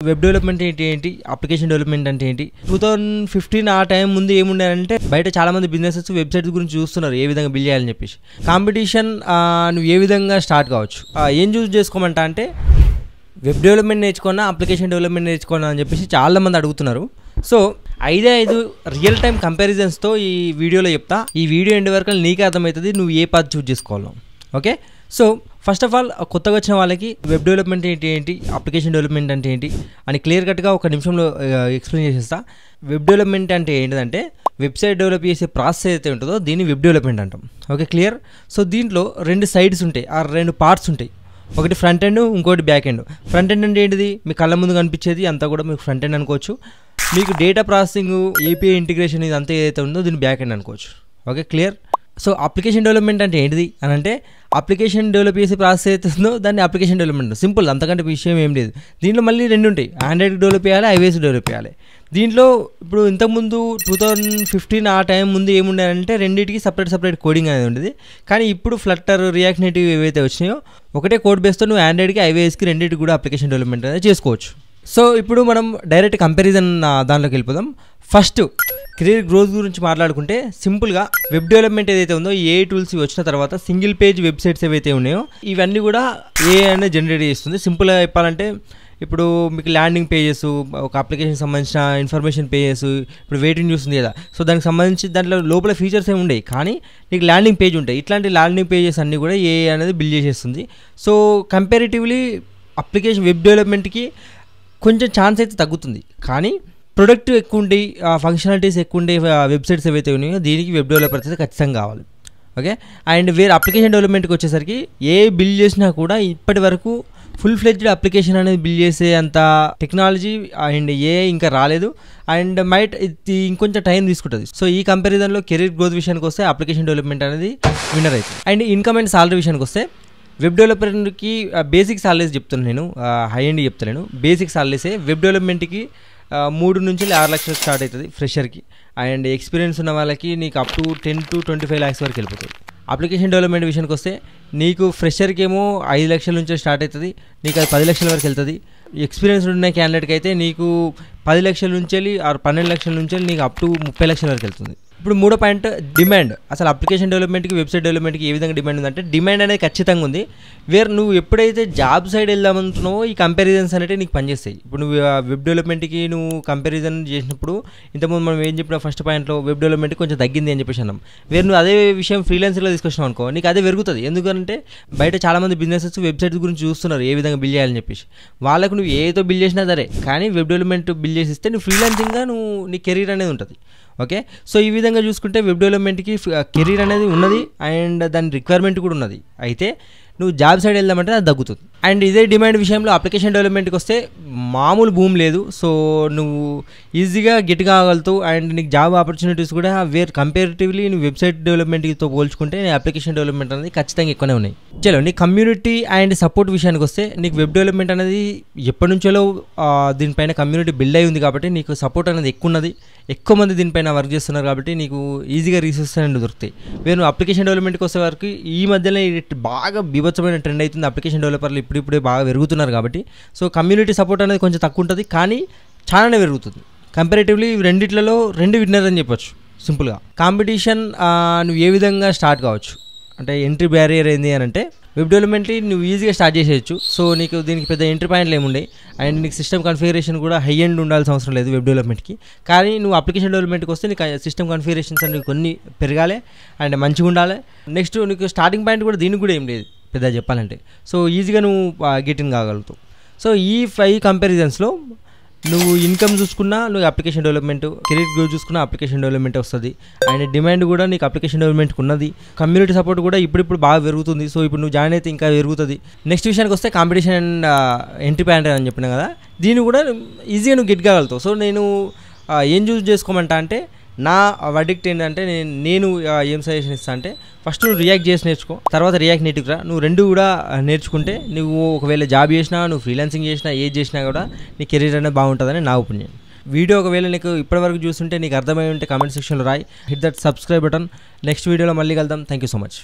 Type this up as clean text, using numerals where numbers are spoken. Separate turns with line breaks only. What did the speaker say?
Web development ఏంటి, application development అంటే ఏంటి, 2015 ఆ టైం ముందు ఏముండాలంటే బయట చాలామంది బిజినెసెస్ వెబ్సైట్స్ గురించి చూస్తున్నారు ఏ విధంగా బిల్డ్ చేయాలని చెప్పేసి. కాంపిటీషన్ నువ్వు ఏ విధంగా స్టార్ట్ కావచ్చు, ఏం చూస్ చేసుకోమంటా అంటే వెబ్ డెవలప్మెంట్ నేర్చుకున్నా, అప్లికేషన్ డెవలప్మెంట్ నేర్చుకున్నా అని చెప్పేసి చాలామంది అడుగుతున్నారు. సో 5 రియల్ టైం కంపారిజన్స్తో ఈ వీడియోలో చెప్తా. ఈ వీడియో ఎండ్ వరకు నీకే అర్థమవుతుంది నువ్వు ఏ పాత్ చూస్ చేసుకోవాలో. Okay, so first of all కొత్తగా వచ్చిన వాళ్ళకి వెబ్ డెవలప్మెంట్ ఏంటి, అప్లికేషన్ డెవలప్మెంట్ అంటే ఏంటి అని క్లియర్ కట్గా ఒక నిమిషంలో ఎక్స్ప్లెయిన్ చేసేస్తా. వెబ్ డెవలప్మెంట్ అంటే ఏంటిదంటే వెబ్సైట్ డెవలప్ చేసే ప్రాసెస్ అయితే ఉంటుందో దీన్ని వెబ్ డెవలప్మెంట్ అంటాం. Okay, clear. సో దీంట్లో 2 సైడ్స్ ఉంటాయి, 2 పార్ట్స్ ఉంటాయి. ఒకటి ఫ్రంట్ ఎండ్, ఇంకోటి బ్యాక్ ఎండ్. ఫ్రంట్ ఎండ్ అంటే ఏంటిది, మీ కళ్ళ ముందు కనిపించేది అంతా కూడా మీకు ఫ్రంట్ ఎండ్ అనుకోవచ్చు. మీకు డేటా ప్రాసెసింగ్, ఏపీఐ ఇంటిగ్రేషన్ ఇది అంతా ఏదైతే ఉందో దీన్ని బ్యాక్ ఎండ్ అనుకోవచ్చు. Okay, clear. So application development అంటే ఏంటిది అని అంటే అప్లికేషన్ డెవలప్ చేసే ప్రాసెస్ అయితే ఉందో దాన్ని అప్లికేషన్ డెవలప్మెంట్, సింపుల్, అంతకంటే విషయం ఏం లేదు. దీంట్లో మళ్ళీ 2 ఉంటాయి, ఆండ్రాయిడ్ డెవలప్ చేయాలి, ఐఓఎస్ డెవలప్ చేయాలి. దీంట్లో ఇప్పుడు ఇంతకుముందు 2015 ఆ టైం ముందు ఏముండాలంటే రెండింటికి సపరేట్ కోడింగ్ అనేది ఉండేది. కానీ ఇప్పుడు ఫ్లట్టర్, రియాక్ట్ నేటివ్ ఏవైతే వచ్చినాయో ఒకటే కోడ్ బేస్తో నువ్వు ఆండ్రాయిడ్కి, ఐఓఎస్కి రెండింటికి కూడా అప్లికేషన్ డెవలప్మెంట్ అనేది చేసుకోవచ్చు. సో ఇప్పుడు మనం డైరెక్ట్ కంపారిజన్ దాంట్లోకి వెళ్ళిపోదాం. ఫస్ట్ కెరీర్ గ్రోత్ గురించి మాట్లాడుకుంటే సింపుల్గా వెబ్ డెవలప్మెంట్ ఏదైతే ఉందో ఏ టూల్స్ వచ్చిన తర్వాత సింగిల్ పేజ్ వెబ్సైట్స్ ఏవైతే ఉన్నాయో ఇవన్నీ కూడా ఏ అనేది జనరేట్ చేస్తుంది. సింపుల్గా చెప్పాలంటే ఇప్పుడు మీకు ల్యాండింగ్ పేజెస్, ఒక అప్లికేషన్ సంబంధించిన ఇన్ఫర్మేషన్ పేజెస్, ఇప్పుడు వెయిటింగ్ న్యూస్ ఉంది కదా, సో దానికి సంబంధించి దాంట్లో లోపల ఫీచర్స్ ఏమి ఉండవు కానీ నీకు ల్యాండింగ్ పేజ్ ఉంటాయి. ఇట్లాంటి ల్యాండింగ్ పేజెస్ అన్నీ కూడా ఏ అనేది బిల్డ్ చేసేస్తుంది. సో కంపారిటివ్లీ అప్లికేషన్ వెబ్ డెవలప్మెంట్కి కొంచెం ఛాన్స్ అయితే తగ్గుతుంది, కానీ ప్రొడక్ట్ ఎక్కువ ఉండి ఫంక్షనాలిటీస్ ఎక్కువ ఉండే వెబ్సైట్స్ ఏవైతే ఉన్నాయో దీనికి వెబ్ డెవలపర్ అయితే ఖచ్చితంగా కావాలి. ఓకే, అండ్ వేరే అప్లికేషన్ డెవలప్మెంట్కి వచ్చేసరికి ఏ బిల్డ్ చేసినా కూడా ఇప్పటి వరకు ఫుల్ ఫ్లెడ్జ్డ్ అప్లికేషన్ అనేది బిల్డ్ చేసే అంత టెక్నాలజీ అండ్ ఇంకా రాలేదు, అండ్ ఇది ఇంకొంచెం టైం తీసుకుంటుంది. సో ఈ కంపారిజన్లో కెరీర్ గ్రోత్ విషయానికి వస్తే అప్లికేషన్ డెవలప్మెంట్ అనేది విన్నర్ అవుతుంది. అండ్ ఇన్కమ్ అండ్ సాలరీ విషయానికి వస్తే వెబ్ డెవలపర్కి బేసిక్ సాలరీస్ చెప్తున్నాను నేను, హై ఎండ్ చెప్తాను. బేసిక్ సాలరీసే వెబ్ డెవలప్మెంట్కి 3 నుంచి 6 లక్షలు స్టార్ట్ అవుతుంది ఫ్రెషర్కి, అండ్ ఎక్స్పీరియన్స్ ఉన్న వాళ్ళకి నీకు అప్ టు 10 to 25 lakhs వరకు వెళ్ళిపోతుంది. అప్లికేషన్ డెవలప్మెంట్ విషయానికి వస్తే నీకు ఫ్రెషర్కి ఏమో 5 లక్షల నుంచి స్టార్ట్ అవుతుంది, నీకు అది 10 లక్షల వరకు వెళ్తుంది. ఎక్స్పీరియన్స్ ఉన్న క్యాండిడేట్కి అయితే నీకు 10 లక్షల నుంచి వెళ్ళి 12 లక్షల నుంచి వెళ్ళి నీకు అప్ టు 30 లక్షల వరకు వెళ్తుంది. ఇప్పుడు 3వ పాయింట్ డిమాండ్. అసలు అప్లికేషన్ డెవలప్మెంట్కి, వెబ్సైట్ డెవలప్మెంట్కి ఏ విధంగా డిమాండ్ ఉందంటే డిమాండ్ అనేది ఖచ్చితంగా ఉంది. నువ్వు ఎప్పుడైతే జాబ్ సైడ్ వెళ్దామంటున్నావో ఈ కంపారిజన్స్ అనేవి నీకు పనిచేస్తాయి. ఇప్పుడు నువ్వు వెబ్ డెవలప్మెంట్కి నువ్వు కంపారిజన్ చేసినప్పుడు ఇంతకుముందు మనం ఏం చెప్పిన ఫస్ట్ పాయింట్లో వెబ్ డెవలప్మెంట్కి కొంచెం తగ్గింది అని చెప్పేసి అన్నాం. నువ్వు అదే విషయం ఫ్రీలాన్సర్లో తీసుకొచ్చినావు అనుకో నీకు అదే పెరుగుతుంది. ఎందుకంటే బయట చాలామంది బిజినెసెస్ వెబ్సైట్స్ గురించి చూస్తున్నారు ఏ విధంగా బిల్డ్ చేయాలని చెప్పేసి. వాళ్ళకు నువ్వు ఏదో బిల్డ్ చేసినా సరే కానీ వెబ్ డెవలప్మెంట్ బిల్డ్ చేసి ఇస్తే నువ్వు ఫ్రీలాన్సింగ్గా నీ కెరీర్ అనేది ఉంటుంది. ఓకే, సో ఈ విధంగా చూసుకుంటే వెబ్ డెవలప్మెంట్కి కెరీర్ అనేది ఉన్నది అండ్ దాని రిక్వైర్మెంట్ కూడా ఉన్నది. అయితే నువ్వు జాబ్ సైడ్ వెళ్దామంటే అది తగ్గుతుంది. అండ్ ఇదే డిమాండ్ విషయంలో అప్లికేషన్ డెవలప్మెంట్కి వస్తే మామూలు భూమి లేదు. సో నువ్వు ఈజీగా గెట్ కాగలుగుతావు అండ్ నీకు జాబ్ ఆపర్చునిటీస్ కూడా కంపారిటివ్లీ నువ్వు వెబ్సైట్ డెవలప్మెంట్తో పోల్చుకుంటే నీ అప్లికేషన్ డెవలప్మెంట్ అనేది ఖచ్చితంగా ఎక్కువనే ఉన్నాయి. చలో నీ కమ్యూనిటీ అండ్ సపోర్ట్ విషయానికి వస్తే నీకు వెబ్ డెవలప్మెంట్ అనేది ఎప్పటి నుంచో దీనిపైన కమ్యూనిటీ బిల్డ్ అయి ఉంది కాబట్టి నీకు సపోర్ట్ అనేది ఎక్కువ ఉన్నది. ఎక్కువ మంది దీనిపైన వర్క్ చేస్తున్నారు కాబట్టి నీకు ఈజీగా రీసోర్సెస్ అనేవి దొరుకుతాయి. నువ్వు అప్లికేషన్ డెవలప్మెంట్కి వచ్చే వరకు ఈ మధ్యలో బాగా బీభత్సమైన ట్రెండ్ అవుతుంది. అప్లికేషన్ డెవలపర్లు ఇప్పుడిప్పుడే బాగా పెరుగుతున్నారు కాబట్టి సో కమ్యూనిటీ సపోర్ట్ అనేది కొంచెం తక్కువ ఉంటుంది కానీ చాలానే పెరుగుతుంది. కంపారిటివ్లీ రెండిట్లలో 2 విన్నర్ అని చెప్పొచ్చు. సింపుల్గా కాంపిటీషన్ నువ్వు ఏ విధంగా స్టార్ట్ కావచ్చు అంటే ఎంట్రీ బ్యారియర్ ఏంది అని అంటే వెబ్ డెవలప్మెంట్ని నువ్వు ఈజీగా స్టార్ట్ చేసేయచ్చు. సో నీకు దీనికి పెద్ద ఎంట్రీ పాయింట్లు ఏముండే అండ్ నీకు సిస్టమ్ కన్ఫిగరేషన్ కూడా హై ఎండ్ ఉండాల్సిన అవసరం లేదు వెబ్ డెవలప్మెంట్కి. కానీ నువ్వు అప్లికేషన్ డెవలప్మెంట్కి వస్తే నీకు సిస్టమ్ కన్ఫిగరేషన్స్ అనేవి కొన్ని పెరగాలి అండ్ మంచిగా ఉండాలి. నెక్స్ట్ నీకు స్టార్టింగ్ పాయింట్ కూడా దీనికి కూడా ఏం లేదు పెద్ద చెప్పాలంటే. సో ఈజీగా నువ్వు గెట్ ఇన్ కాగలుగుతావు. సో ఈ 5 కంపారిజన్స్లో నువ్వు ఇన్కమ్ చూసుకున్నా నువ్వు అప్లికేషన్ డెవలప్మెంట్, కెరీర్ గ్రోత్ చూసుకున్నా అప్లికేషన్ డెవలప్మెంట్ వస్తుంది అండ్ డిమాండ్ కూడా నీకు అప్లికేషన్ డెవలప్మెంట్కి ఉన్నది. కమ్యూనిటీ సపోర్ట్ కూడా ఇప్పుడు బాగా పెరుగుతుంది. సో ఇప్పుడు నువ్వు జాయిన్ అయితే ఇంకా పెరుగుతుంది. నెక్స్ట్ విషయానికి వస్తే కాంపిటీషన్ అండ్ ఎంట్రీ పాయింట్ అని చెప్పినా కదా, దీన్ని కూడా ఈజీగా నువ్వు గెట్ కాగలుగుతావు. సో నేను ఏం చూస్ చేసుకోమంటా అంటే నా వర్డిక్ట్ ఏంటంటే నేను ఏం సజెషన్ ఇస్తా అంటే ఫస్ట్ నువ్వు రియాక్ట్ చేసి నేర్చుకో, తర్వాత రియాక్ట్ నేటివ్ రా. నువ్వు 2 కూడా నేర్చుకుంటే నువ్వు ఒకవేళ జాబ్ చేసినా, నువ్వు ఫ్రీలాన్సింగ్ చేసినా, ఏది చేసినా కూడా నీ కెరీర్ అనేది బాగుంటుందని నా ఒపీనియన్. వీడియో ఒకవేళ నీకు ఇప్పటివరకు చూస్తుంటే నీకు అర్థమై ఉంటే కామెంట్ సెక్షన్లో రాయి. Hit that subscribe button. Next వీడియోలో మళ్ళీ కలుద్దాం. Thank you so much.